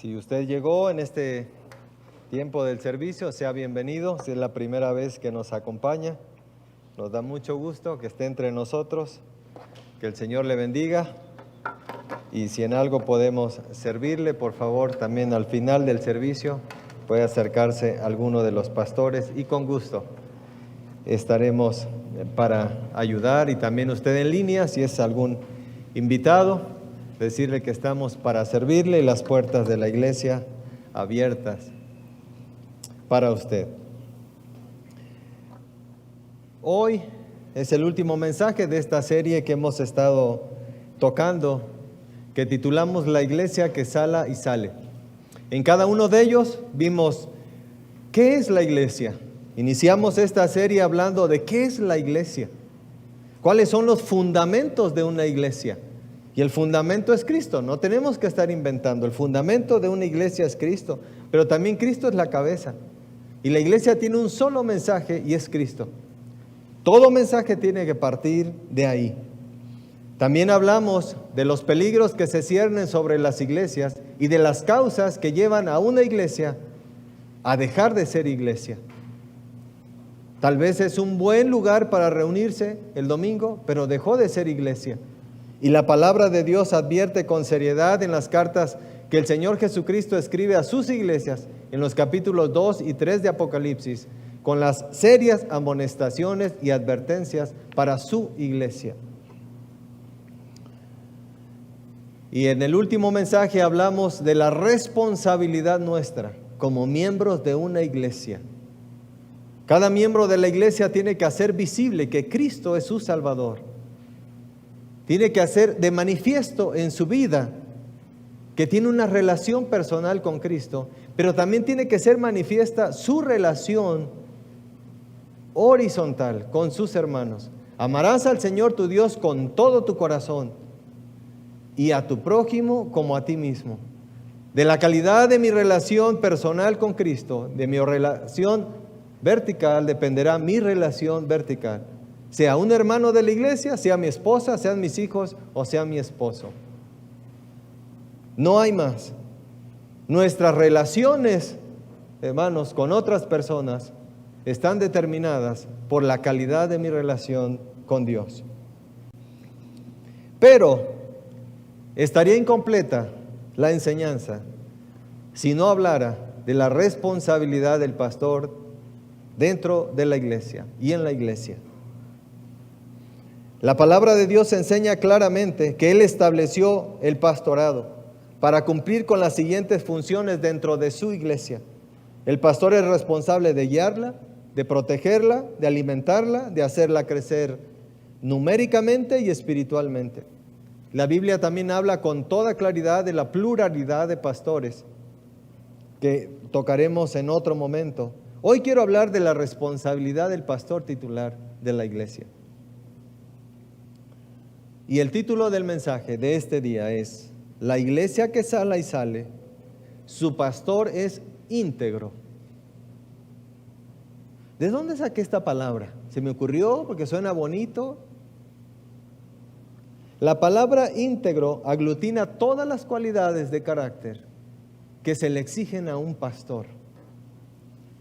Si usted llegó en este tiempo del servicio, sea bienvenido. Si es la primera vez que nos acompaña, nos da mucho gusto que esté entre nosotros. Que el Señor le bendiga. Y si en algo podemos servirle, por favor, también al final del servicio puede acercarse a alguno de los pastores y con gusto estaremos para ayudar. Y también usted en línea, si es algún invitado, decirle que estamos para servirle y las puertas de la iglesia abiertas para usted. Hoy es el último mensaje de esta serie que hemos estado tocando, que titulamos La iglesia que sala y sale. En cada uno de ellos vimos qué es la iglesia. Iniciamos esta serie hablando de qué es la iglesia, cuáles son los fundamentos de una iglesia. Y el fundamento es Cristo, no tenemos que estar inventando. El fundamento de una iglesia es Cristo, pero también Cristo es la cabeza. Y la iglesia tiene un solo mensaje y es Cristo. Todo mensaje tiene que partir de ahí. También hablamos de los peligros que se ciernen sobre las iglesias y de las causas que llevan a una iglesia a dejar de ser iglesia. Tal vez es un buen lugar para reunirse el domingo, pero dejó de ser iglesia. Y la palabra de Dios advierte con seriedad en las cartas que el Señor Jesucristo escribe a sus iglesias, en los capítulos 2 y 3 de Apocalipsis, con las serias amonestaciones y advertencias para su iglesia. Y en el último mensaje hablamos de la responsabilidad nuestra como miembros de una iglesia. Cada miembro de la iglesia tiene que hacer visible que Cristo es su Salvador. Tiene que hacer de manifiesto en su vida que tiene una relación personal con Cristo, pero también tiene que ser manifiesta su relación horizontal con sus hermanos. Amarás al Señor tu Dios con todo tu corazón y a tu prójimo como a ti mismo. De la calidad de mi relación personal con Cristo, de mi relación vertical, dependerá mi relación vertical. Sea un hermano de la iglesia, sea mi esposa, sean mis hijos o sea mi esposo. No hay más. Nuestras relaciones, hermanos, con otras personas están determinadas por la calidad de mi relación con Dios. Pero estaría incompleta la enseñanza si no hablara de la responsabilidad del pastor dentro de la iglesia y en la iglesia. La palabra de Dios enseña claramente que Él estableció el pastorado para cumplir con las siguientes funciones dentro de su iglesia. El pastor es responsable de guiarla, de protegerla, de alimentarla, de hacerla crecer numéricamente y espiritualmente. La Biblia también habla con toda claridad de la pluralidad de pastores, que tocaremos en otro momento. Hoy quiero hablar de la responsabilidad del pastor titular de la iglesia. Y el título del mensaje de este día es: La iglesia que sala y sale, su pastor es íntegro. ¿De dónde saqué esta palabra? ¿Se me ocurrió porque suena bonito? La palabra íntegro aglutina todas las cualidades de carácter que se le exigen a un pastor.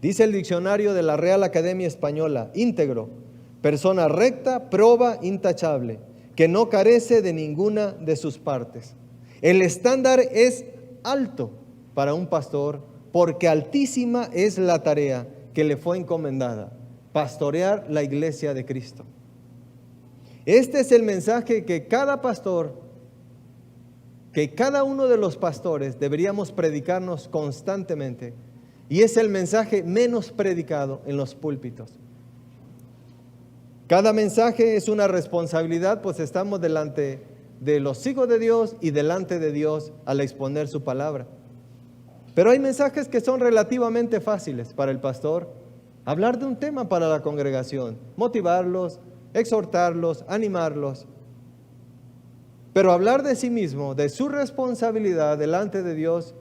Dice el diccionario de la Real Academia Española: íntegro, persona recta, proba, intachable, que no carece de ninguna de sus partes. El estándar es alto para un pastor, porque altísima es la tarea que le fue encomendada: pastorear la iglesia de Cristo. Este es el mensaje que cada pastor, que cada uno de los pastores deberíamos predicarnos constantemente, y es el mensaje menos predicado en los púlpitos. Cada mensaje es una responsabilidad, pues estamos delante de los hijos de Dios y delante de Dios al exponer su palabra. Pero hay mensajes que son relativamente fáciles para el pastor. Hablar de un tema para la congregación, motivarlos, exhortarlos, animarlos. Pero hablar de sí mismo, de su responsabilidad delante de Dios,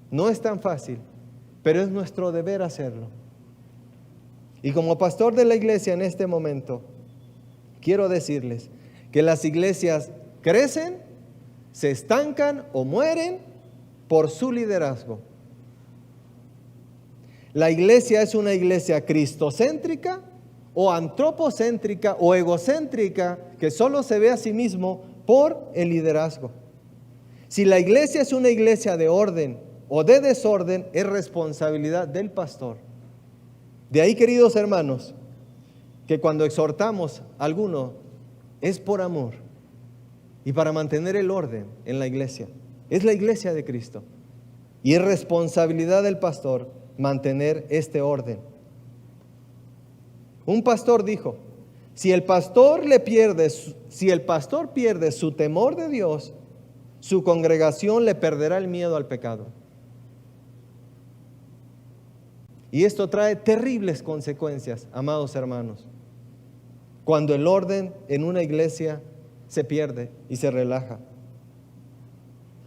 no es tan fácil, pero es nuestro deber hacerlo. Y como pastor de la iglesia en este momento, quiero decirles que las iglesias crecen, se estancan o mueren por su liderazgo. La iglesia es una iglesia cristocéntrica o antropocéntrica o egocéntrica que solo se ve a sí mismo por el liderazgo. Si la iglesia es una iglesia de orden o de desorden, es responsabilidad del pastor. De ahí, queridos hermanos, que cuando exhortamos a alguno es por amor y para mantener el orden en la iglesia. Es la iglesia de Cristo y es responsabilidad del pastor mantener este orden. Un pastor dijo, si el pastor pierde su temor de Dios, su congregación le perderá el miedo al pecado. Y esto trae terribles consecuencias, amados hermanos, cuando el orden en una iglesia se pierde y se relaja.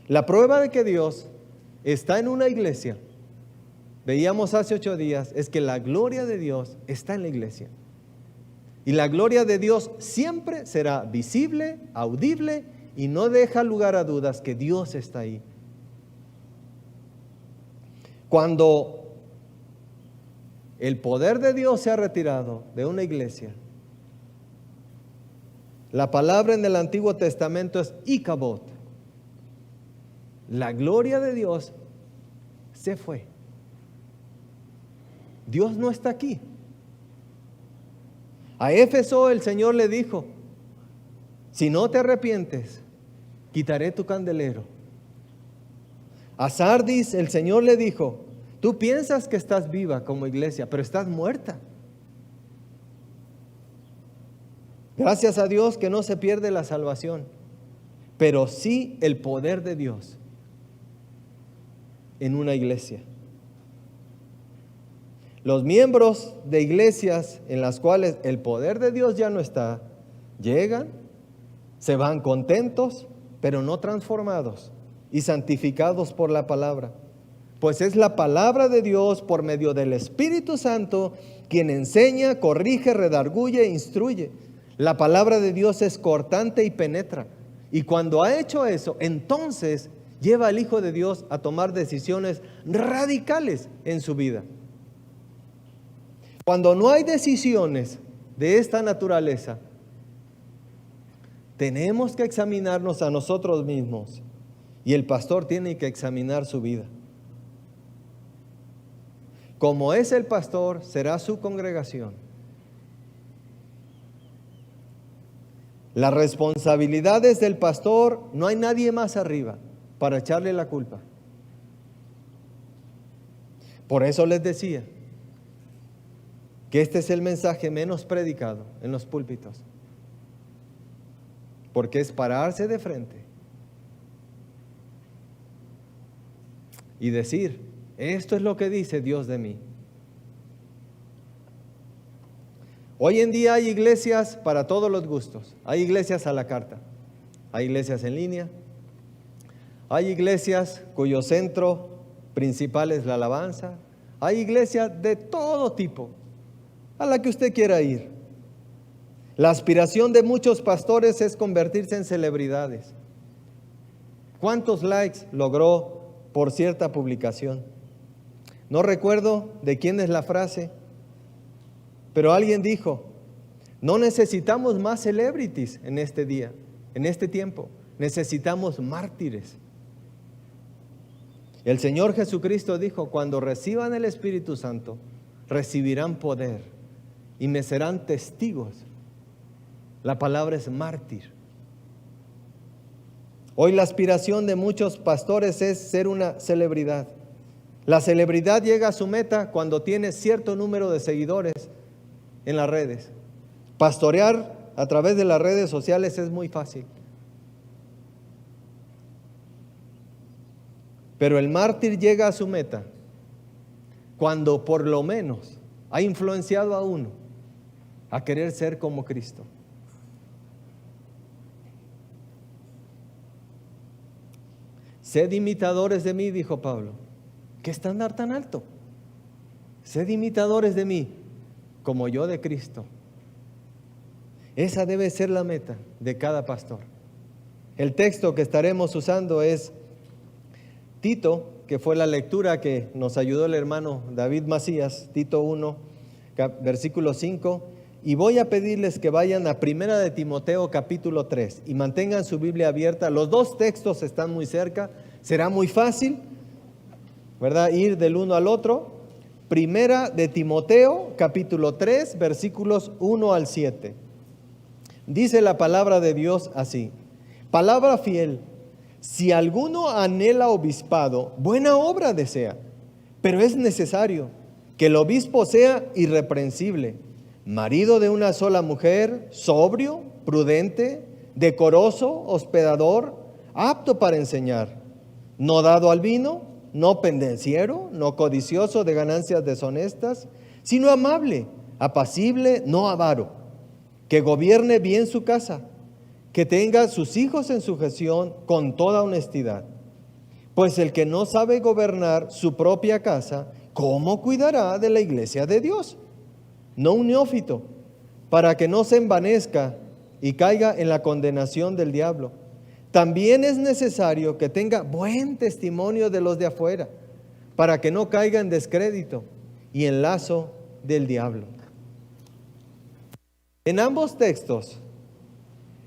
La prueba de que Dios está en una iglesia, veíamos hace 8 días, es que la gloria de Dios está en la iglesia. Y la gloria de Dios siempre será visible, audible, y no deja lugar a dudas que Dios está ahí. Cuando el poder de Dios se ha retirado de una iglesia, la palabra en el Antiguo Testamento es Icabod. La gloria de Dios se fue. Dios no está aquí. A Éfeso el Señor le dijo, si no te arrepientes, quitaré tu candelero. A Sardis el Señor le dijo, tú piensas que estás viva como iglesia, pero estás muerta. Gracias a Dios que no se pierde la salvación, pero sí el poder de Dios en una iglesia. Los miembros de iglesias en las cuales el poder de Dios ya no está, llegan, se van contentos, pero no transformados y santificados por la palabra. Pues es la palabra de Dios por medio del Espíritu Santo quien enseña, corrige, redarguye e instruye. La palabra de Dios es cortante y penetra. Y cuando ha hecho eso, entonces lleva al Hijo de Dios a tomar decisiones radicales en su vida. Cuando no hay decisiones de esta naturaleza, tenemos que examinarnos a nosotros mismos y el pastor tiene que examinar su vida. Como es el pastor, será su congregación. Las responsabilidades del pastor, no hay nadie más arriba para echarle la culpa. Por eso les decía que este es el mensaje menos predicado en los púlpitos, porque es pararse de frente y decir, esto es lo que dice Dios de mí. Hoy en día hay iglesias para todos los gustos. Hay iglesias a la carta, hay iglesias en línea, hay iglesias cuyo centro principal es la alabanza, hay iglesias de todo tipo, a la que usted quiera ir. La aspiración de muchos pastores es convertirse en celebridades. ¿Cuántos likes logró por cierta publicación? No recuerdo de quién es la frase, pero alguien dijo, no necesitamos más celebrities en este día, en este tiempo, necesitamos mártires. El Señor Jesucristo dijo, cuando reciban el Espíritu Santo, recibirán poder y me serán testigos. La palabra es mártir. Hoy la aspiración de muchos pastores es ser una celebridad. La celebridad llega a su meta cuando tiene cierto número de seguidores en las redes. Pastorear a través de las redes sociales es muy fácil. Pero el mártir llega a su meta cuando por lo menos ha influenciado a uno a querer ser como Cristo. Sed imitadores de mí, dijo Pablo. ¿Qué estándar tan alto? Sed imitadores de mí, como yo de Cristo. Esa debe ser la meta de cada pastor. El texto que estaremos usando es Tito, que fue la lectura que nos ayudó el hermano David Macías, Tito 1, versículo 5, y voy a pedirles que vayan a Primera de Timoteo capítulo 3 y mantengan su Biblia abierta. Los dos textos están muy cerca, será muy fácil, ¿verdad?, ir del uno al otro. Primera de Timoteo capítulo 3 versículos 1 al 7. Dice la palabra de Dios así: palabra fiel, si alguno anhela obispado, buena obra desea, pero es necesario que el obispo sea irreprensible, marido de una sola mujer, sobrio, prudente, decoroso, hospedador, apto para enseñar, no dado al vino, no pendenciero, no codicioso de ganancias deshonestas, sino amable, apacible, no avaro, que gobierne bien su casa, que tenga sus hijos en sujeción con toda honestidad. Pues el que no sabe gobernar su propia casa, ¿cómo cuidará de la iglesia de Dios? No un neófito, para que no se envanezca y caiga en la condenación del diablo. También es necesario que tenga buen testimonio de los de afuera, para que no caiga en descrédito y en lazo del diablo. En ambos textos,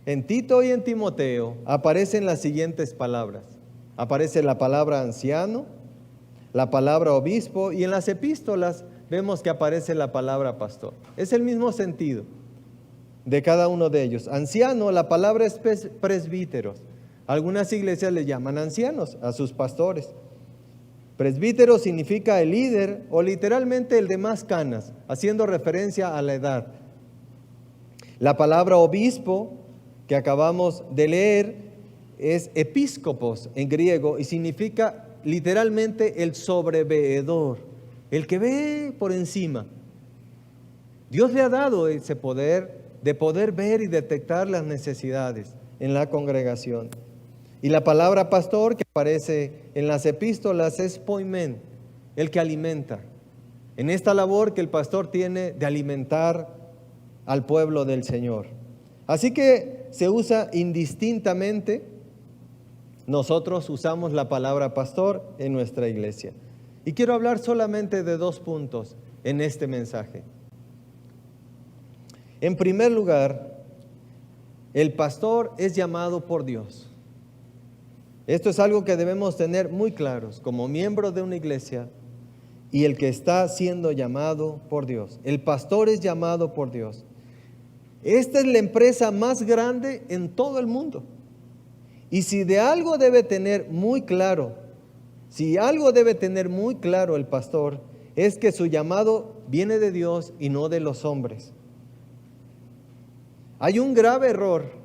en Tito y en Timoteo, aparecen las siguientes palabras. Aparece la palabra anciano, la palabra obispo, y en las epístolas vemos que aparece la palabra pastor. Es el mismo sentido de cada uno de ellos. Anciano, la palabra es presbíteros. Algunas iglesias le llaman ancianos a sus pastores. Presbítero significa el líder o literalmente el de más canas, haciendo referencia a la edad. La palabra obispo que acabamos de leer es episcopos en griego y significa literalmente el sobreveedor, el que ve por encima. Dios le ha dado ese poder de poder ver y detectar las necesidades en la congregación. Y la palabra pastor que aparece en las epístolas es poimen, el que alimenta. En esta labor que el pastor tiene de alimentar al pueblo del Señor. Así que se usa indistintamente. Nosotros usamos la palabra pastor en nuestra iglesia. Y quiero hablar solamente de 2 puntos en este mensaje. En primer lugar, el pastor es llamado por Dios. Esto es algo que debemos tener muy claros como miembros de una iglesia y el que está siendo llamado por Dios. El pastor es llamado por Dios. Esta es la empresa más grande en todo el mundo. Y si de algo debe tener muy claro, el pastor, es que su llamado viene de Dios y no de los hombres. Hay un grave error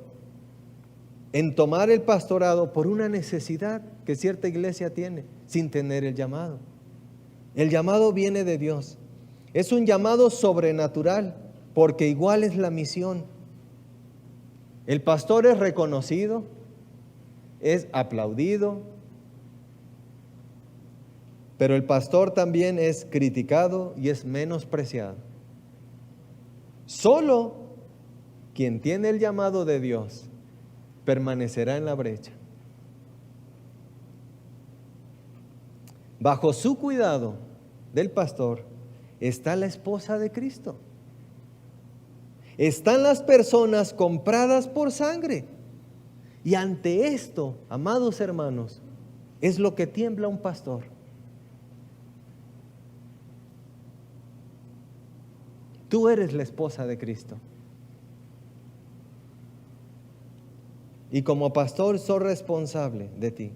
en tomar el pastorado por una necesidad que cierta iglesia tiene, sin tener el llamado. El llamado viene de Dios. Es un llamado sobrenatural, porque igual es la misión. El pastor es reconocido, es aplaudido, pero el pastor también es criticado y es menospreciado. Solo quien tiene el llamado de Dios permanecerá en la brecha. Bajo su cuidado del pastor está la esposa de Cristo. Están las personas compradas por sangre. Y ante esto, amados hermanos, es lo que tiembla un pastor. Tú eres la esposa de Cristo. Y como pastor soy responsable de ti.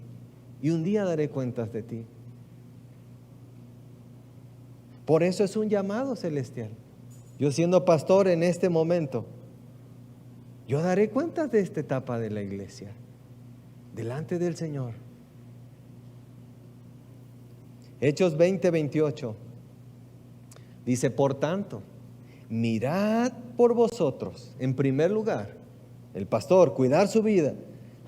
Y un día daré cuentas de ti. Por eso es un llamado celestial. Yo siendo pastor en este momento, yo daré cuentas de esta etapa de la iglesia, delante del Señor. Hechos 20:28 dice: por tanto, mirad por vosotros, en primer lugar, el pastor, cuidar su vida,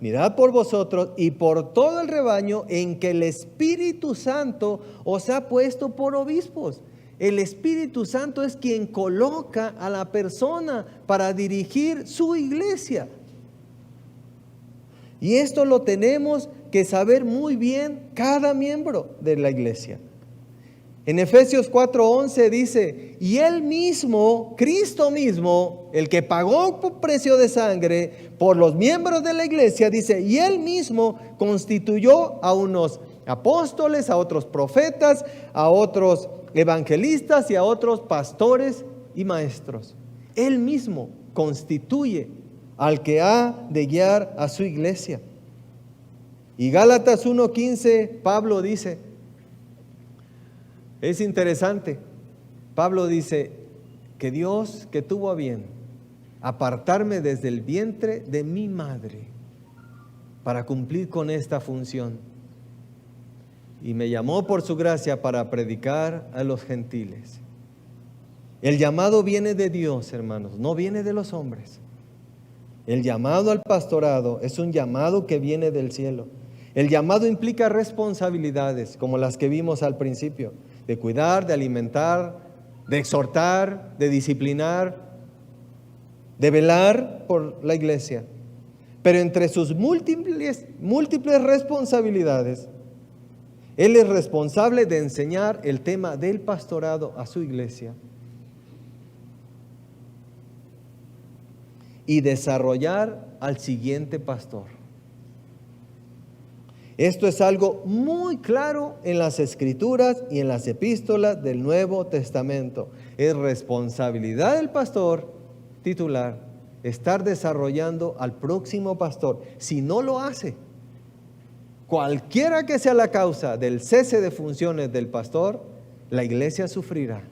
mirad por vosotros y por todo el rebaño en que el Espíritu Santo os ha puesto por obispos. El Espíritu Santo es quien coloca a la persona para dirigir su iglesia. Y esto lo tenemos que saber muy bien cada miembro de la iglesia. En Efesios 4:11 dice, y Él mismo, Cristo mismo, el que pagó por precio de sangre por los miembros de la iglesia, dice, y Él mismo constituyó a unos apóstoles, a otros profetas, a otros evangelistas y a otros pastores y maestros. Él mismo constituye al que ha de guiar a su iglesia. Y Gálatas 1:15, Pablo dice, es interesante, Pablo dice que Dios que tuvo a bien apartarme desde el vientre de mi madre para cumplir con esta función y me llamó por su gracia para predicar a los gentiles. El llamado viene de Dios, hermanos, no viene de los hombres. El llamado al pastorado es un llamado que viene del cielo. El llamado implica responsabilidades como las que vimos al principio, de cuidar, de alimentar, de exhortar, de disciplinar, de velar por la iglesia. Pero entre sus múltiples responsabilidades, Él es responsable de enseñar el tema del pastorado a su iglesia y desarrollar al siguiente pastor. Esto es algo muy claro en las Escrituras y en las epístolas del Nuevo Testamento. Es responsabilidad del pastor titular estar desarrollando al próximo pastor. Si no lo hace, cualquiera que sea la causa del cese de funciones del pastor, la iglesia sufrirá.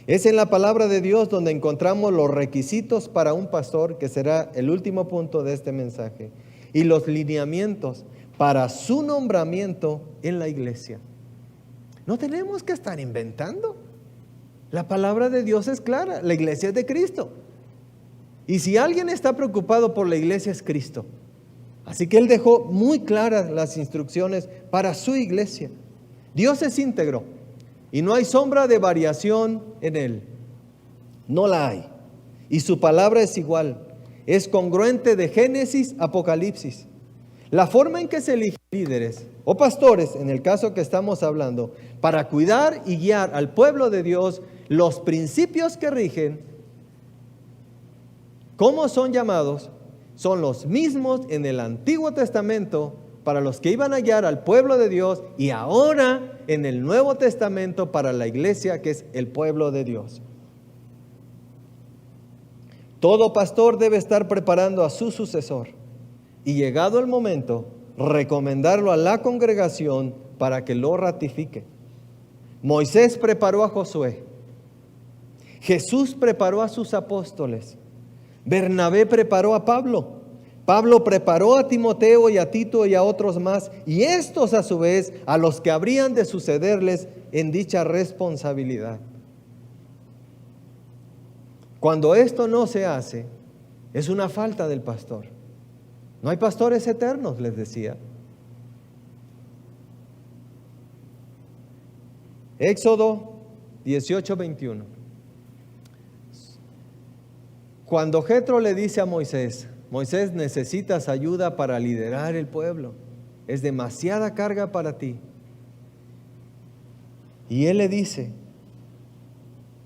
Es en la palabra de Dios donde encontramos los requisitos para un pastor, que será el último punto de este mensaje, y los lineamientos para su nombramiento en la iglesia. No tenemos que estar inventando. La palabra de Dios es clara, la iglesia es de Cristo. Y si alguien está preocupado por la iglesia es Cristo. Así que Él dejó muy claras las instrucciones para su iglesia. Dios es íntegro. Y no hay sombra de variación en Él. No la hay. Y su palabra es igual. Es congruente de Génesis a Apocalipsis. La forma en que se eligen líderes o pastores, en el caso que estamos hablando, para cuidar y guiar al pueblo de Dios, los principios que rigen, cómo son llamados, son los mismos en el Antiguo Testamento para los que iban a guiar al pueblo de Dios y ahora en el Nuevo Testamento para la iglesia que es el pueblo de Dios. Todo pastor debe estar preparando a su sucesor y llegado el momento, recomendarlo a la congregación para que lo ratifique. Moisés preparó a Josué. Jesús preparó a sus apóstoles. Bernabé preparó a Pablo. Pablo preparó a Timoteo y a Tito y a otros más, y estos a su vez a los que habrían de sucederles en dicha responsabilidad. Cuando esto no se hace, es una falta del pastor. No hay pastores eternos, les decía. Éxodo 18:21. Cuando Jetro le dice a Moisés, Moisés, necesitas ayuda para liderar el pueblo. Es demasiada carga para ti. Y él le dice,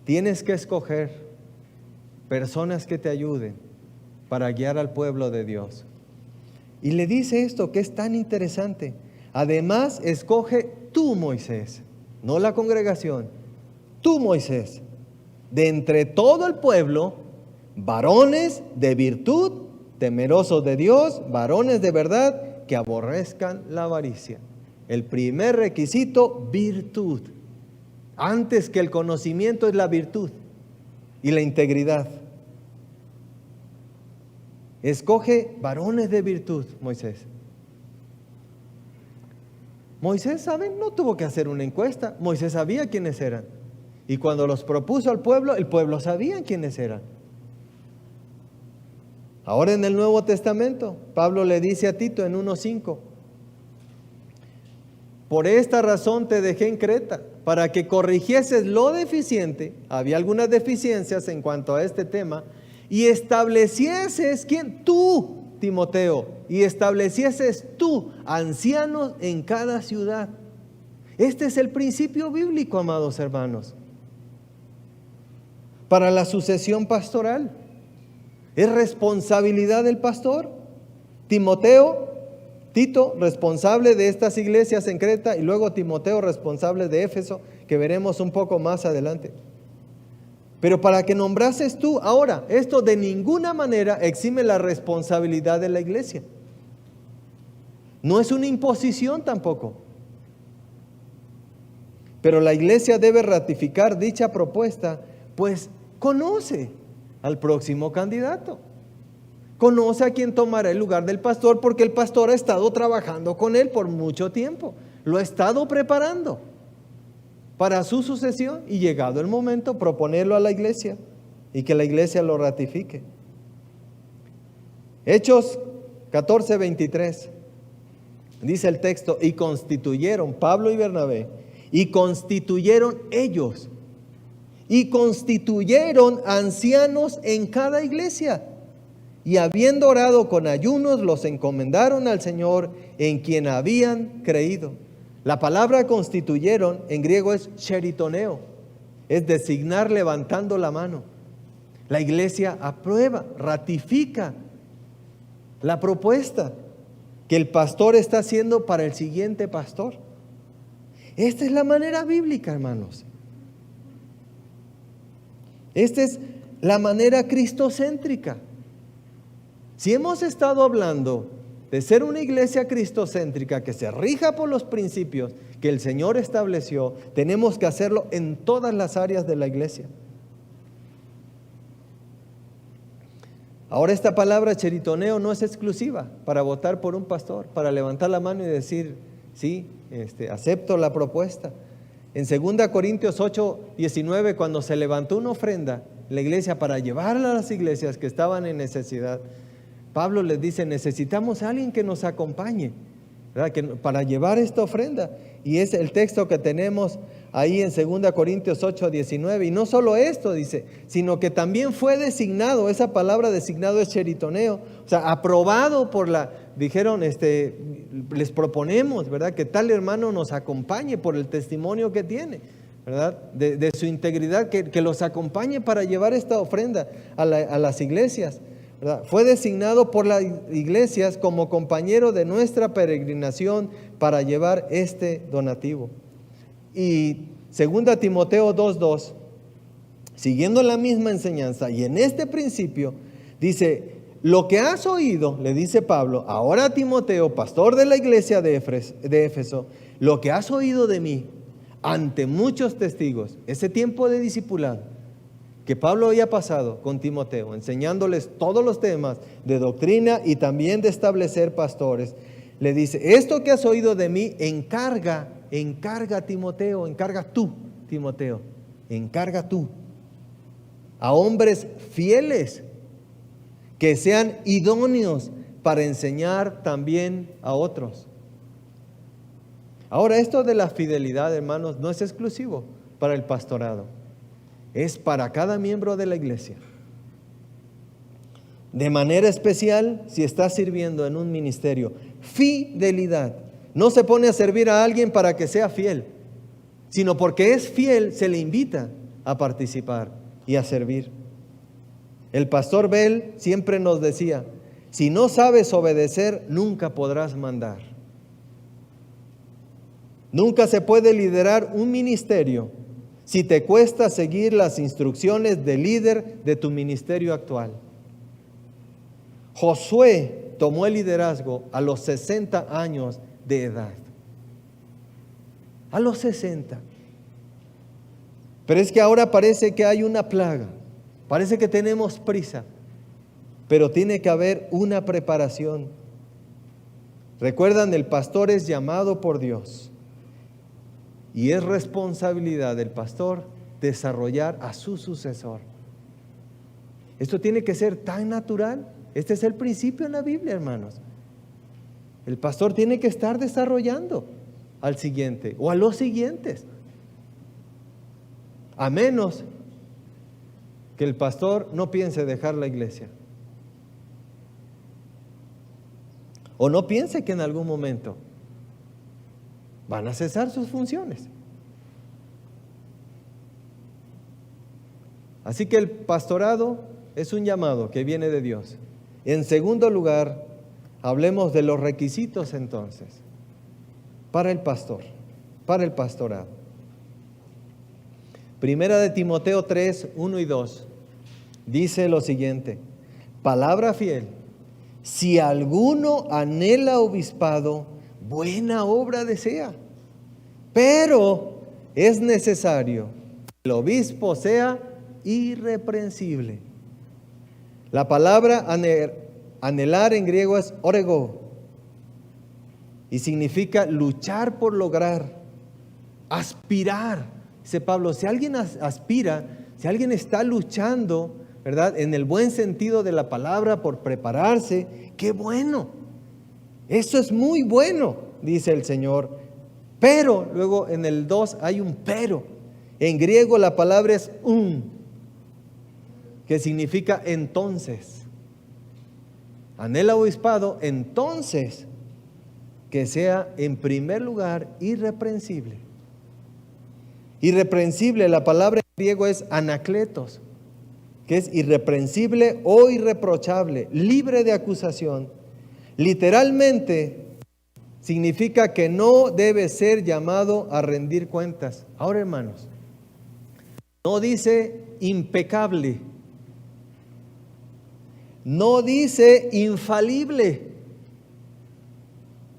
tienes que escoger personas que te ayuden para guiar al pueblo de Dios. Y le dice esto que es tan interesante. Además, escoge tú, Moisés, no la congregación, tú, Moisés, de entre todo el pueblo, varones de virtud, temerosos de Dios, varones de verdad, que aborrezcan la avaricia. El primer requisito, virtud. Antes que el conocimiento es la virtud y la integridad. Escoge varones de virtud, Moisés. Moisés, ¿saben? No tuvo que hacer una encuesta. Moisés sabía quiénes eran. Y cuando los propuso al pueblo, el pueblo sabía quiénes eran. Ahora en el Nuevo Testamento, Pablo le dice a Tito en 1:5, por esta razón te dejé en Creta, para que corrigieses lo deficiente, había algunas deficiencias en cuanto a este tema, y establecieses, ¿quién? Tú, Timoteo, y establecieses tú ancianos en cada ciudad. Este es el principio bíblico, amados hermanos, para la sucesión pastoral. Es responsabilidad del pastor. Tito, responsable de estas iglesias en Creta, y luego Timoteo, responsable de Éfeso, que veremos un poco más adelante. Pero para que nombrases tú, ahora, esto de ninguna manera exime la responsabilidad de la iglesia. No es una imposición tampoco. Pero la iglesia debe ratificar dicha propuesta, pues conoce al próximo candidato. Conoce a quien tomará el lugar del pastor, porque el pastor ha estado trabajando con él por mucho tiempo. Lo ha estado preparando para su sucesión y llegado el momento proponerlo a la iglesia y que la iglesia lo ratifique. Hechos 14:23 dice el texto: y constituyeron Pablo y Bernabé, y constituyeron ellos, y constituyeron ancianos en cada iglesia, y habiendo orado con ayunos, los encomendaron al Señor en quien habían creído. La palabra constituyeron en griego es sheritoneo, es designar levantando la mano. La iglesia aprueba, ratifica la propuesta que el pastor está haciendo para el siguiente pastor. Esta es la manera bíblica, hermanos. Esta es la manera cristocéntrica. Si hemos estado hablando de ser una iglesia cristocéntrica que se rija por los principios que el Señor estableció, tenemos que hacerlo en todas las áreas de la iglesia. Ahora, esta palabra cheritoneo no es exclusiva para votar por un pastor, para levantar la mano y decir, sí, acepto la propuesta. En 2 Corintios 8:19, cuando se levantó una ofrenda en la iglesia para llevarla a las iglesias que estaban en necesidad, Pablo les dice, necesitamos a alguien que nos acompañe, ¿verdad? Para llevar esta ofrenda. Y es el texto que tenemos ahí en 2 Corintios 8:19. Y no solo esto, dice, sino que también fue designado, esa palabra designado es cheritoneo, o sea, aprobado por dijeron, les proponemos, ¿verdad? Que tal hermano nos acompañe por el testimonio que tiene, ¿verdad? De su integridad, que los acompañe para llevar esta ofrenda a las iglesias, ¿verdad? Fue designado por las iglesias como compañero de nuestra peregrinación para llevar este donativo. Y 2 Timoteo 2:2, siguiendo la misma enseñanza y en este principio, dice, lo que has oído, le dice Pablo, ahora a Timoteo, pastor de la iglesia de Éfeso, lo que has oído de mí ante muchos testigos, ese tiempo de discipulado que Pablo había pasado con Timoteo, enseñándoles todos los temas de doctrina y también de establecer pastores, le dice, esto que has oído de mí, encarga Timoteo, encarga tú, Timoteo, encarga tú a hombres fieles que sean idóneos para enseñar también a otros. Ahora, esto de la fidelidad, hermanos, no es exclusivo para el pastorado. Es para cada miembro de la iglesia. De manera especial, si está sirviendo en un ministerio, fidelidad. No se pone a servir a alguien para que sea fiel, sino porque es fiel, se le invita a participar y a servir. El pastor Bell siempre nos decía, si no sabes obedecer, nunca podrás mandar. Nunca se puede liderar un ministerio si te cuesta seguir las instrucciones del líder de tu ministerio actual. Josué tomó el liderazgo a los 60 años de edad. A los 60. Pero es que ahora parece que hay una plaga. Parece que tenemos prisa. Pero tiene que haber una preparación. Recuerdan, el pastor es llamado por Dios. Y es responsabilidad del pastor desarrollar a su sucesor. Esto tiene que ser tan natural. Este es el principio en la Biblia, hermanos. El pastor tiene que estar desarrollando al siguiente o a los siguientes. A menos que el pastor no piense dejar la iglesia. O no piense que en algún momento van a cesar sus funciones. Así que el pastorado es un llamado que viene de Dios. En segundo lugar, hablemos de los requisitos entonces para el pastor, para el pastorado. Primera de Timoteo 3, 1 y 2 dice lo siguiente: palabra fiel, si alguno anhela obispado, buena obra desea, pero es necesario que el obispo sea irreprensible. La palabra anhelar en griego es orego y significa luchar por lograr, aspirar. Dice Pablo, si alguien aspira, si alguien está luchando, ¿verdad?, en el buen sentido de la palabra por prepararse, ¡qué bueno! Eso es muy bueno, dice el Señor. Pero, luego en el 2 hay un pero. En griego la palabra es que significa entonces. Anhela obispado, entonces que sea en primer lugar irreprensible. Irreprensible, la palabra en griego es anakletos, que es irreprensible o irreprochable, libre de acusación. Literalmente significa que no debe ser llamado a rendir cuentas. Ahora, hermanos, no dice impecable, no dice infalible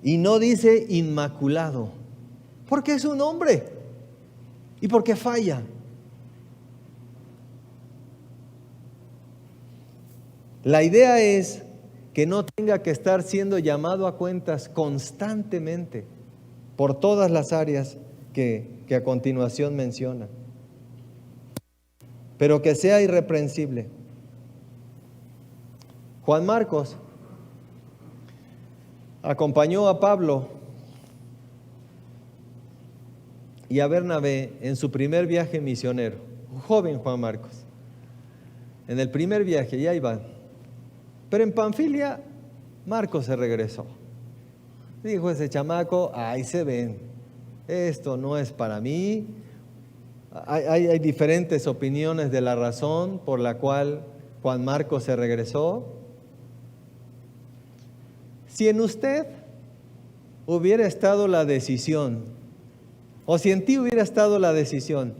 y no dice inmaculado, porque es un hombre y porque falla. La idea es que no tenga que estar siendo llamado a cuentas constantemente por todas las áreas que a continuación menciona, pero que sea irreprensible. Juan Marcos acompañó a Pablo y a Bernabé en su primer viaje misionero. Un joven Juan Marcos. En el primer viaje ya iban. Pero en Panfilia, Marcos se regresó. Dijo ese chamaco, ahí se ven, esto no es para mí. Hay diferentes opiniones de la razón por la cual Juan Marcos se regresó. Si en usted hubiera estado la decisión, o si en ti hubiera estado la decisión,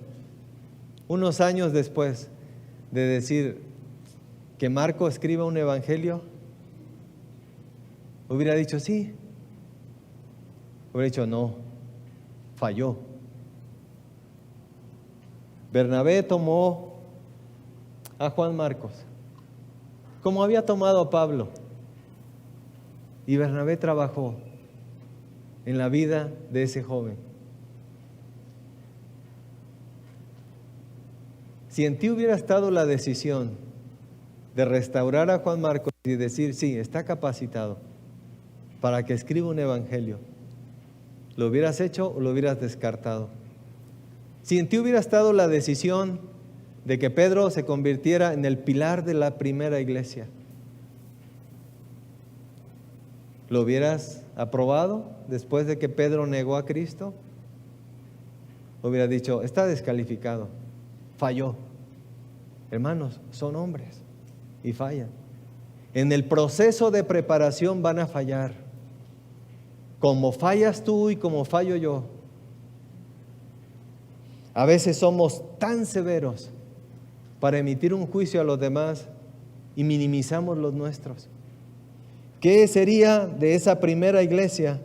unos años después de decir que Marco escriba un evangelio, hubiera dicho sí, hubiera dicho no, falló. Bernabé tomó a Juan Marcos, como había tomado a Pablo, y Bernabé trabajó en la vida de ese joven. Si en ti hubiera estado la decisión de restaurar a Juan Marcos y decir, sí, está capacitado para que escriba un evangelio, ¿lo hubieras hecho o lo hubieras descartado? Si en ti hubiera estado la decisión de que Pedro se convirtiera en el pilar de la primera iglesia, ¿lo hubieras aprobado después de que Pedro negó a Cristo? Hubiera dicho, está descalificado, falló. Hermanos, son hombres y fallan. En el proceso de preparación van a fallar, como fallas tú y como fallo yo. A veces somos tan severos para emitir un juicio a los demás y minimizamos los nuestros. ¿Qué sería de esa primera iglesia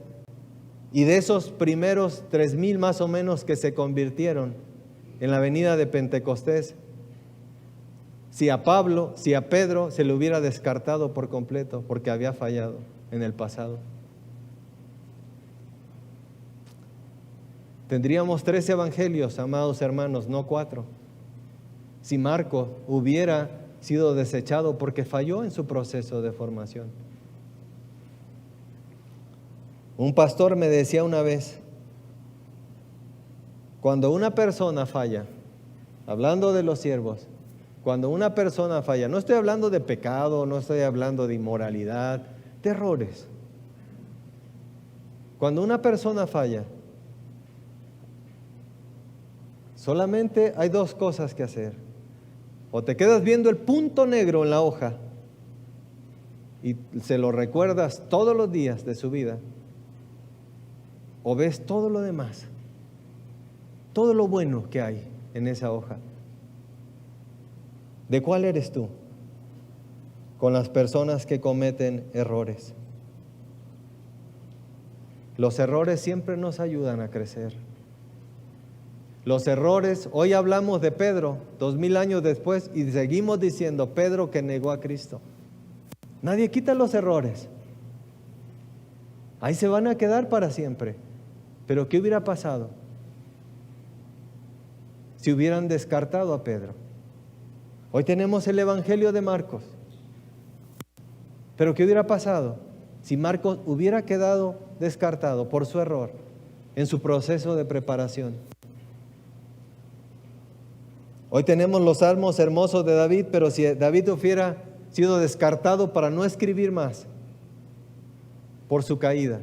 y de esos primeros 3,000 más o menos que se convirtieron en la venida de Pentecostés, si a Pablo, si a Pedro se le hubiera descartado por completo porque había fallado en el pasado? Tendríamos 3 evangelios, amados hermanos, no 4. Si Marco hubiera sido desechado porque falló en su proceso de formación. Un pastor me decía una vez, cuando una persona falla, hablando de los siervos, cuando una persona falla, no estoy hablando de pecado, no estoy hablando de inmoralidad, de errores. Cuando una persona falla, solamente hay dos cosas que hacer. O te quedas viendo el punto negro en la hoja y se lo recuerdas todos los días de su vida, o ves todo lo demás, todo lo bueno que hay en esa hoja. ¿De cuál eres tú? Con las personas que cometen errores. Los errores siempre nos ayudan a crecer. Los errores, hoy hablamos de Pedro, 2000 años después, y seguimos diciendo Pedro que negó a Cristo. Nadie quita los errores. Ahí se van a quedar para siempre. Pero ¿qué hubiera pasado si hubieran descartado a Pedro? Hoy tenemos el Evangelio de Marcos. Pero ¿qué hubiera pasado si Marcos hubiera quedado descartado por su error en su proceso de preparación? Hoy tenemos los salmos hermosos de David, pero si David hubiera sido descartado para no escribir más por su caída.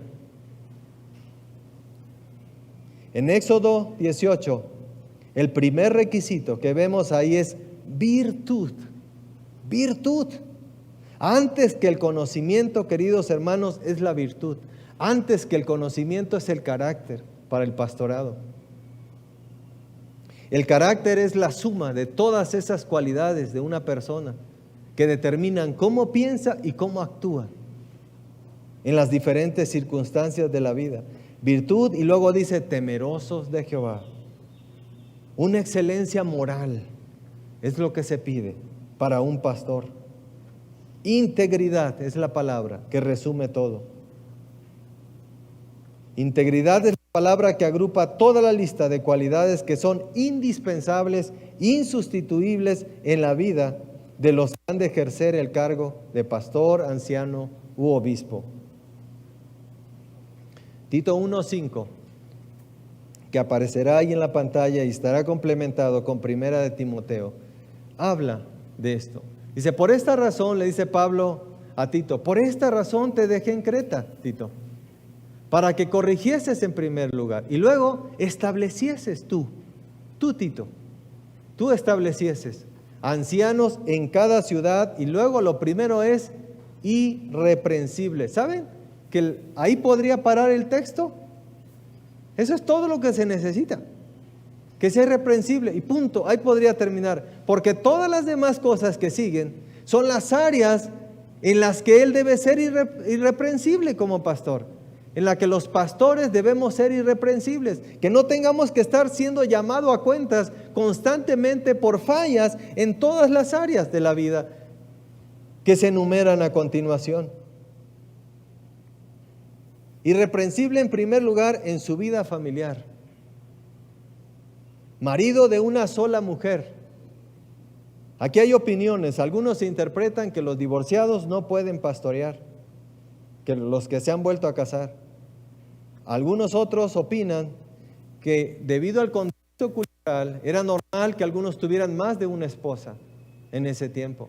En Éxodo 18, el primer requisito que vemos ahí es virtud. Virtud. Antes que el conocimiento, queridos hermanos, es la virtud. Antes que el conocimiento es el carácter para el pastorado. El carácter es la suma de todas esas cualidades de una persona que determinan cómo piensa y cómo actúa en las diferentes circunstancias de la vida. Virtud, y luego dice temerosos de Jehová. Una excelencia moral es lo que se pide para un pastor. Integridad es la palabra que resume todo. Integridad es la palabra que agrupa toda la lista de cualidades que son indispensables, insustituibles en la vida de los que han de ejercer el cargo de pastor, anciano u obispo. Tito 1:5, que aparecerá ahí en la pantalla y estará complementado con Primera de Timoteo, habla de esto. Dice, por esta razón, le dice Pablo a Tito, por esta razón te dejé en Creta, Tito, para que corrigieses en primer lugar y luego establecieses tú, Tito, tú establecieses ancianos en cada ciudad, y luego lo primero es irreprensible. ¿Saben que ahí podría parar el texto? Eso es todo lo que se necesita, que sea irreprensible y punto, ahí podría terminar, porque todas las demás cosas que siguen son las áreas en las que él debe ser irreprensible como pastor, en la que los pastores debemos ser irreprensibles, que no tengamos que estar siendo llamado a cuentas constantemente por fallas en todas las áreas de la vida que se enumeran a continuación. Irreprensible en primer lugar en su vida familiar. Marido de una sola mujer. Aquí hay opiniones. Algunos interpretan que los divorciados no pueden pastorear, que los que se han vuelto a casar. Algunos otros opinan que debido al contexto cultural era normal que algunos tuvieran más de una esposa en ese tiempo.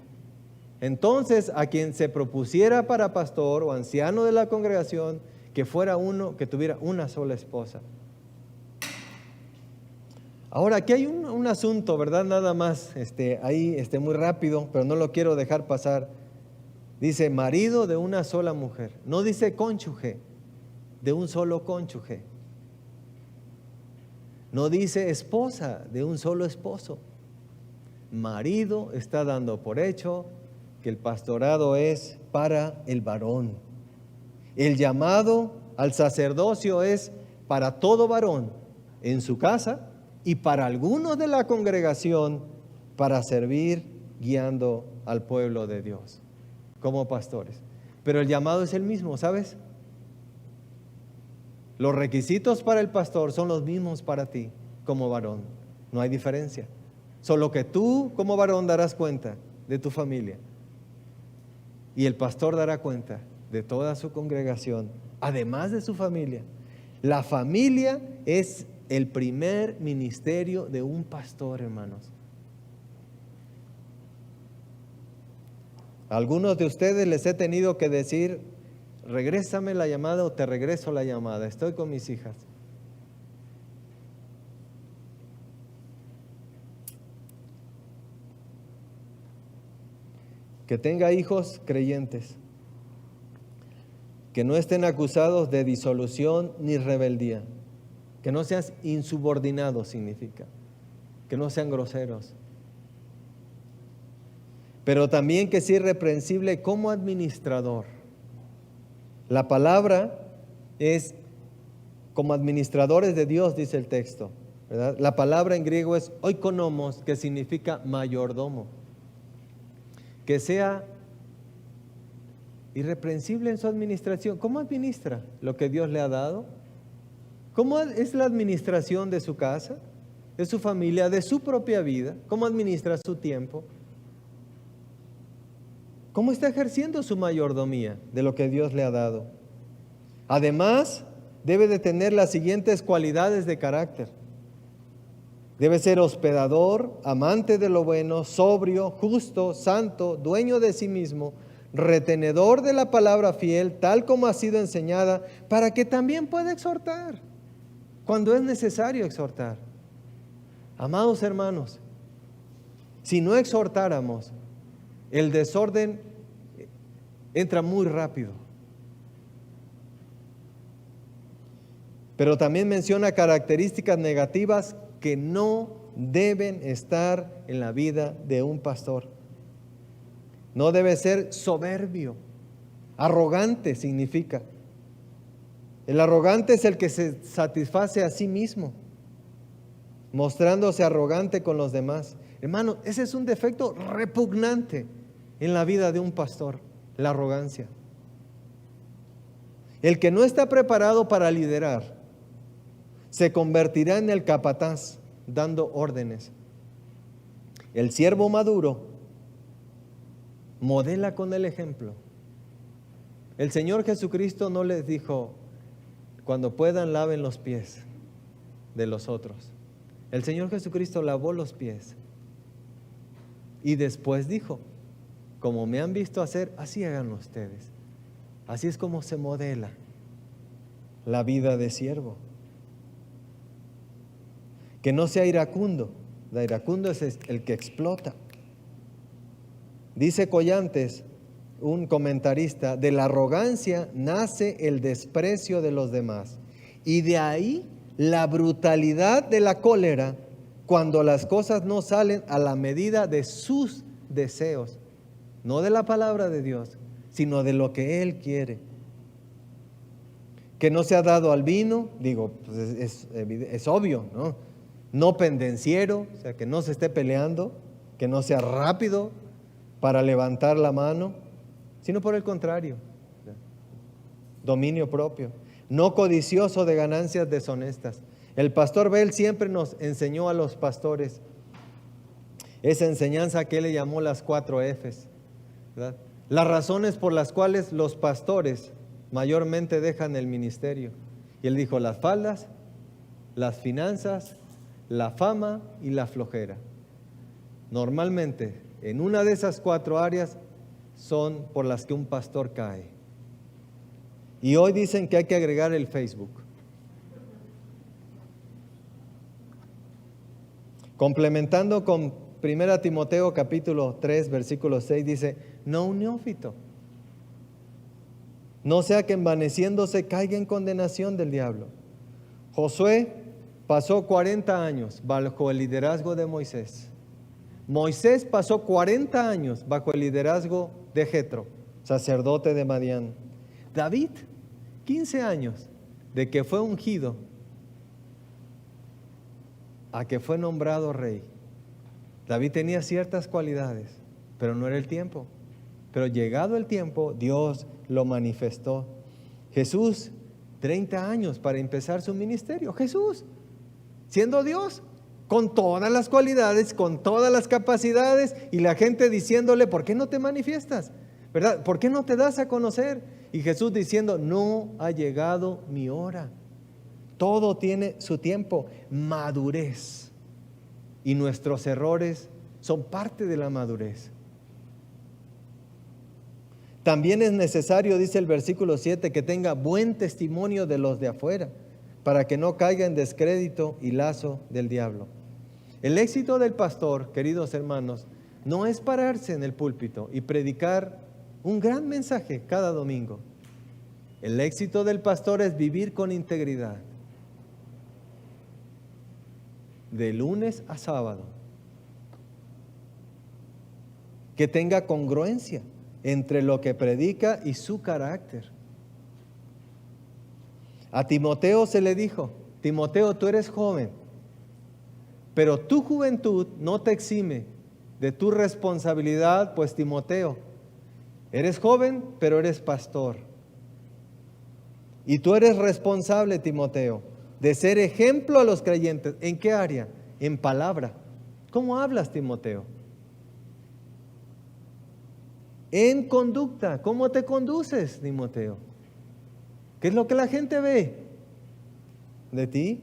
Entonces, a quien se propusiera para pastor o anciano de la congregación, que fuera uno que tuviera una sola esposa. Ahora, aquí hay un asunto, ¿verdad? Nada más, ahí muy rápido, pero no lo quiero dejar pasar. Dice marido de una sola mujer, no dice cónyuge, de un solo cónyuge. No dice esposa, de un solo esposo. Marido está dando por hecho que el pastorado es para el varón. El llamado al sacerdocio es para todo varón en su casa y para algunos de la congregación para servir guiando al pueblo de Dios como pastores. Pero el llamado es el mismo, ¿sabes? Los requisitos para el pastor son los mismos para ti como varón. No hay diferencia. Solo que tú como varón darás cuenta de tu familia y el pastor dará cuenta de toda su congregación, además de su familia. La familia es el primer ministerio de un pastor, hermanos. A algunos de ustedes les he tenido que decir, regrésame la llamada o te regreso la llamada, estoy con mis hijas. Que tenga hijos creyentes, que no estén acusados de disolución ni rebeldía, que no sean insubordinados significa, que no sean groseros, pero también que sea irreprensible como administrador. La palabra es como administradores de Dios, dice el texto, ¿verdad? La palabra en griego es oikonomos, que significa mayordomo. Que sea irreprensible en su administración. ¿Cómo administra lo que Dios le ha dado? ¿Cómo es la administración de su casa, de su familia, de su propia vida? ¿Cómo administra su tiempo? ¿Cómo está ejerciendo su mayordomía de lo que Dios le ha dado? Además, debe de tener las siguientes cualidades de carácter. Debe ser hospedador, amante de lo bueno, sobrio, justo, santo, dueño de sí mismo, retenedor de la palabra fiel, tal como ha sido enseñada, para que también pueda exhortar, cuando es necesario exhortar. Amados hermanos, si no exhortáramos, el desorden entra muy rápido. Pero también menciona características negativas que no deben estar en la vida de un pastor. No debe ser soberbio, arrogante significa. El arrogante es el que se satisface a sí mismo, mostrándose arrogante con los demás. Hermano, ese es un defecto repugnante en la vida de un pastor, la arrogancia. El que no está preparado para liderar se convertirá en el capataz dando órdenes. El siervo maduro modela con el ejemplo. El Señor Jesucristo no les dijo, cuando puedan laven los pies de los otros. El Señor Jesucristo lavó los pies y después dijo, como me han visto hacer, así háganlo ustedes. Así es como se modela la vida de siervo. Que no sea iracundo. El iracundo es el que explota. Dice Collantes, un comentarista, de la arrogancia nace el desprecio de los demás. Y de ahí la brutalidad de la cólera cuando las cosas no salen a la medida de sus deseos. No de la palabra de Dios, sino de lo que Él quiere. Que no sea dado al vino, digo, pues es obvio, ¿no? No pendenciero, o sea, que no se esté peleando, que no sea rápido para levantar la mano, sino por el contrario, dominio propio. No codicioso de ganancias deshonestas. El pastor Bell siempre nos enseñó a los pastores esa enseñanza que él le llamó las 4 Fs, ¿verdad? Las razones por las cuales los pastores mayormente dejan el ministerio. Y él dijo, las faldas, las finanzas, la fama y la flojera. Normalmente, en una de esas 4 áreas son por las que un pastor cae. Y hoy dicen que hay que agregar el Facebook. Complementando con 1 Timoteo capítulo 3, versículo 6, dice, no un neófito, no sea que envaneciéndose caiga en condenación del diablo. Josué pasó 40 años bajo el liderazgo de Moisés. Moisés pasó 40 años bajo el liderazgo de Jetro, sacerdote de Madián. David, 15 años de que fue ungido a que fue nombrado rey. David tenía ciertas cualidades, pero no era el tiempo. Pero llegado el tiempo, Dios lo manifestó. Jesús, 30 años para empezar su ministerio. Jesús, siendo Dios, con todas las cualidades, con todas las capacidades, y la gente diciéndole, ¿por qué no te manifiestas? ¿Verdad? ¿Por qué no te das a conocer? Y Jesús diciendo, no ha llegado mi hora. Todo tiene su tiempo. Madurez. Y nuestros errores son parte de la madurez. También es necesario, dice el versículo 7, que tenga buen testimonio de los de afuera, para que no caiga en descrédito y lazo del diablo. El éxito del pastor, queridos hermanos, no es pararse en el púlpito y predicar un gran mensaje cada domingo. El éxito del pastor es vivir con integridad, de lunes a sábado, que tenga congruencia entre lo que predica y su carácter. A Timoteo se le dijo: Timoteo, tú eres joven, pero tu juventud no te exime de tu responsabilidad, pues Timoteo, eres joven, pero eres pastor. Y tú eres responsable, Timoteo, de ser ejemplo a los creyentes. ¿En qué área? En palabra. ¿Cómo hablas, Timoteo? En conducta. ¿Cómo te conduces, Timoteo? ¿Qué es lo que la gente ve de ti?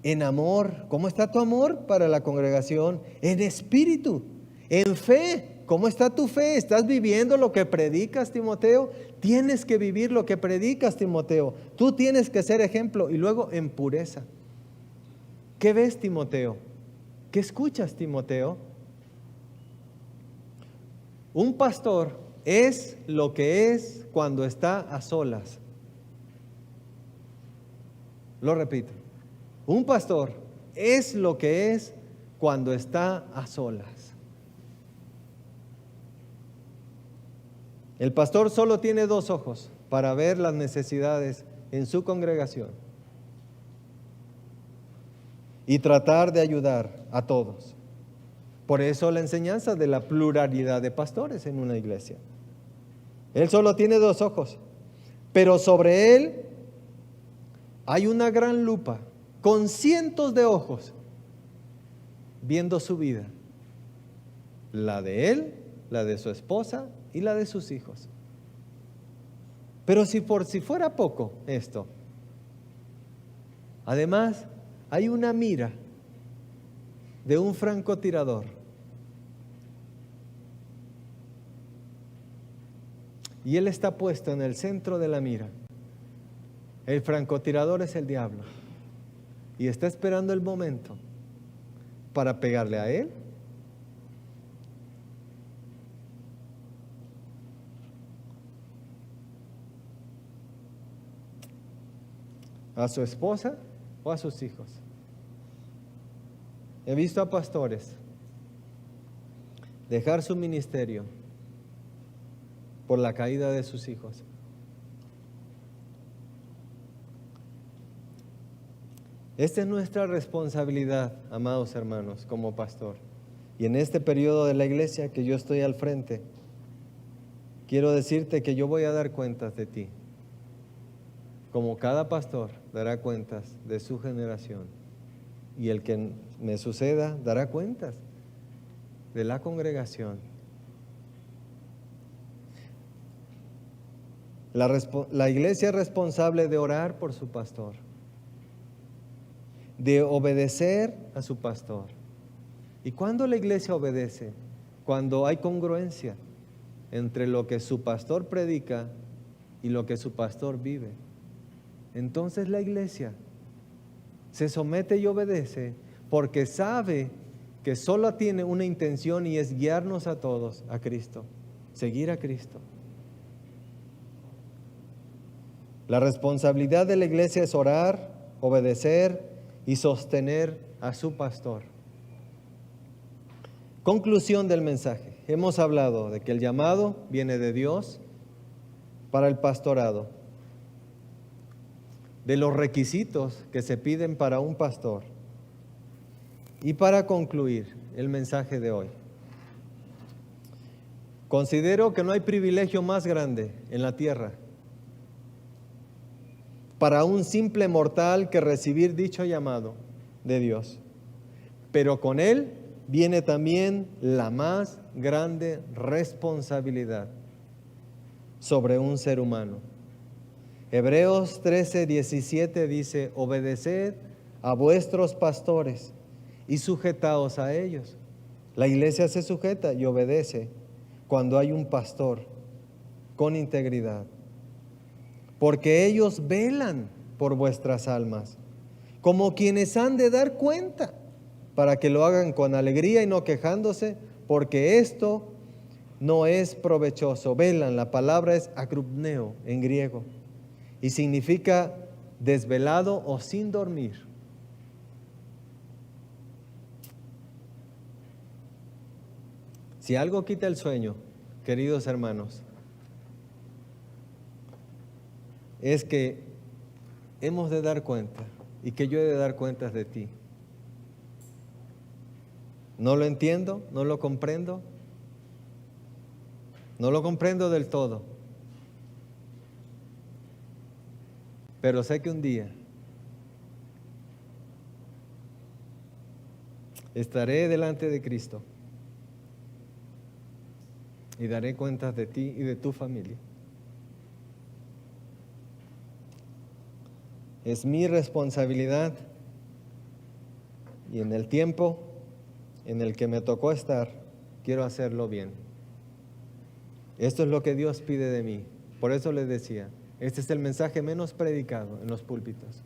En amor. ¿Cómo está tu amor para la congregación? En espíritu. En fe. ¿Cómo está tu fe? ¿Estás viviendo lo que predicas, Timoteo? Tienes que vivir lo que predicas, Timoteo. Tú tienes que ser ejemplo. Y luego en pureza. ¿Qué ves, Timoteo? ¿Qué escuchas, Timoteo? Un pastor es lo que es cuando está a solas. Lo repito. Un pastor es lo que es cuando está a solas. El pastor solo tiene 2 ojos para ver las necesidades en su congregación y tratar de ayudar a todos. Por eso la enseñanza de la pluralidad de pastores en una iglesia. Él solo tiene 2 ojos, pero sobre él hay una gran lupa con cientos de ojos viendo su vida, la de él, la de su esposa y la de sus hijos. Pero si fuera poco esto, además hay una mira de un francotirador, y él está puesto en el centro de la mira. El francotirador es el diablo y está esperando el momento para pegarle a él, a su esposa o a sus hijos. He visto a pastores dejar su ministerio por la caída de sus hijos. Esta es nuestra responsabilidad, amados hermanos, como pastor. Y en este periodo de la iglesia que yo estoy al frente, quiero decirte que yo voy a dar cuentas de ti, como cada pastor dará cuentas de su generación, y el que me suceda dará cuentas de la congregación. La iglesia es responsable de orar por su pastor, de obedecer a su pastor. ¿Y cuándo la iglesia obedece? Cuando hay congruencia entre lo que su pastor predica y lo que su pastor vive. Entonces la iglesia se somete y obedece porque sabe que solo tiene una intención, y es guiarnos a todos a Cristo, seguir a Cristo. La responsabilidad de la iglesia es orar, obedecer y sostener a su pastor. Conclusión del mensaje. Hemos hablado de que el llamado viene de Dios para el pastorado, de los requisitos que se piden para un pastor. Y para concluir el mensaje de hoy, considero que no hay privilegio más grande en la tierra para un simple mortal que recibir dicho llamado de Dios. Pero con él viene también la más grande responsabilidad sobre un ser humano. Hebreos 13:17 dice: obedeced a vuestros pastores y sujetaos a ellos. La iglesia se sujeta y obedece cuando hay un pastor con integridad, porque ellos velan por vuestras almas, como quienes han de dar cuenta, para que lo hagan con alegría y no quejándose, porque esto no es provechoso. Velan, la palabra es akrupneo en griego, y significa desvelado o sin dormir. Si algo quita el sueño, queridos hermanos, es que hemos de dar cuenta, y que yo he de dar cuentas de ti. No lo entiendo, no lo comprendo del todo, pero sé que un día estaré delante de Cristo y daré cuentas de ti y de tu familia. Es mi responsabilidad, y en el tiempo en el que me tocó estar, quiero hacerlo bien. Esto es lo que Dios pide de mí. Por eso les decía, este es el mensaje menos predicado en los púlpitos.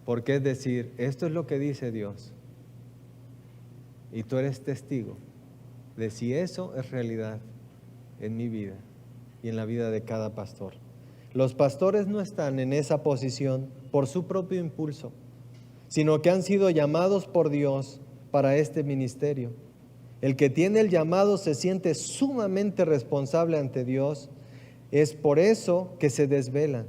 Porque es decir, esto es lo que dice Dios, y tú eres testigo de si eso es realidad en mi vida y en la vida de cada pastor. Los pastores no están en esa posición por su propio impulso, sino que han sido llamados por Dios para este ministerio. El que tiene el llamado se siente sumamente responsable ante Dios. Es por eso que se desvelan,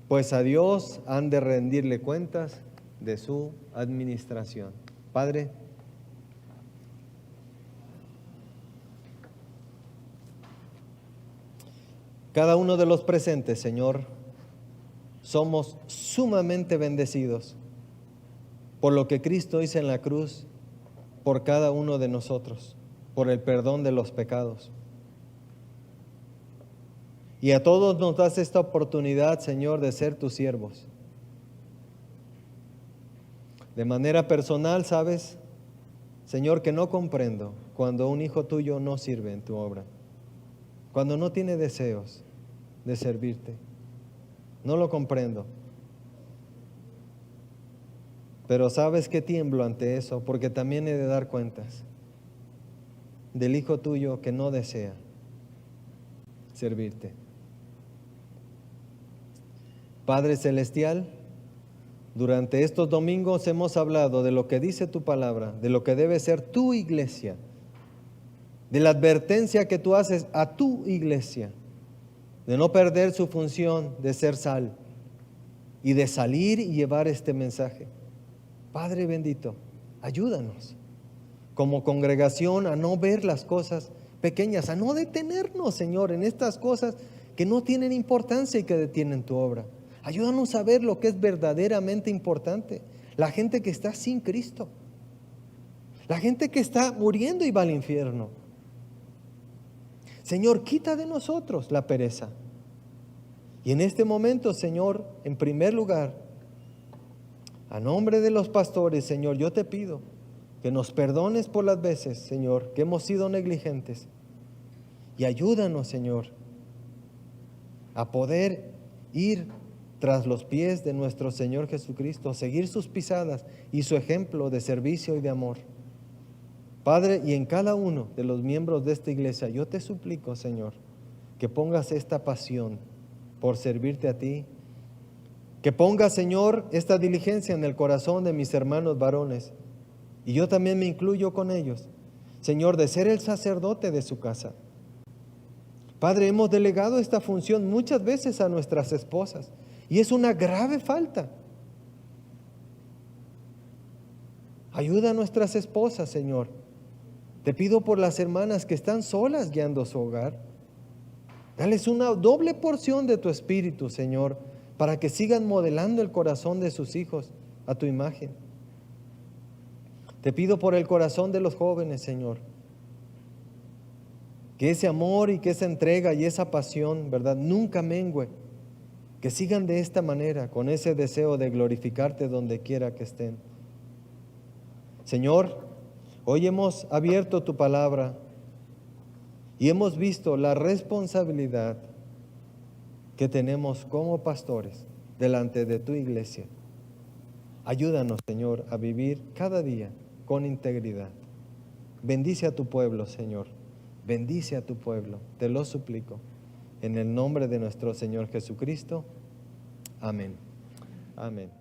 pues a Dios han de rendirle cuentas de su administración. Padre, cada uno de los presentes, Señor, somos sumamente bendecidos por lo que Cristo hizo en la cruz por cada uno de nosotros, por el perdón de los pecados. Y a todos nos das esta oportunidad, Señor, de ser tus siervos. De manera personal, sabes, Señor, que no comprendo cuando un hijo tuyo no sirve en tu obra, cuando no tiene deseos de servirte. No lo comprendo. Pero sabes que tiemblo ante eso, porque también he de dar cuentas del hijo tuyo que no desea servirte. Padre Celestial, durante estos domingos hemos hablado de lo que dice tu palabra, de lo que debe ser tu iglesia, de la advertencia que tú haces a tu iglesia, de no perder su función de ser sal y de salir y llevar este mensaje. Padre bendito, ayúdanos como congregación a no ver las cosas pequeñas, a no detenernos, Señor, en estas cosas que no tienen importancia y que detienen tu obra. Ayúdanos a ver lo que es verdaderamente importante. La gente que está sin Cristo, la gente que está muriendo y va al infierno. Señor, quita de nosotros la pereza. Y en este momento, Señor, en primer lugar, a nombre de los pastores, Señor, yo te pido que nos perdones por las veces, Señor, que hemos sido negligentes. Y ayúdanos, Señor, a poder ir tras los pies de nuestro Señor Jesucristo, seguir sus pisadas y su ejemplo de servicio y de amor. Padre, y en cada uno de los miembros de esta iglesia, yo te suplico, Señor, que pongas esta pasión por servirte a ti, que pongas, Señor, esta diligencia en el corazón de mis hermanos varones, y yo también me incluyo con ellos, Señor, de ser el sacerdote de su casa. Padre, hemos delegado esta función muchas veces a nuestras esposas, y es una grave falta. Ayuda a nuestras esposas, Señor. Te pido por las hermanas que están solas guiando su hogar. Dales una doble porción de tu espíritu, Señor, para que sigan modelando el corazón de sus hijos a tu imagen. Te pido por el corazón de los jóvenes, Señor, que ese amor y que esa entrega y esa pasión, ¿verdad?, nunca mengüe. Que sigan de esta manera, con ese deseo de glorificarte donde quiera que estén. Señor, hoy hemos abierto tu palabra Y hemos visto la responsabilidad que tenemos como pastores delante de tu iglesia. Ayúdanos, Señor, a vivir cada día con integridad. Bendice a tu pueblo, Señor. Bendice a tu pueblo. Te lo suplico. En el nombre de nuestro Señor Jesucristo. Amén. Amén.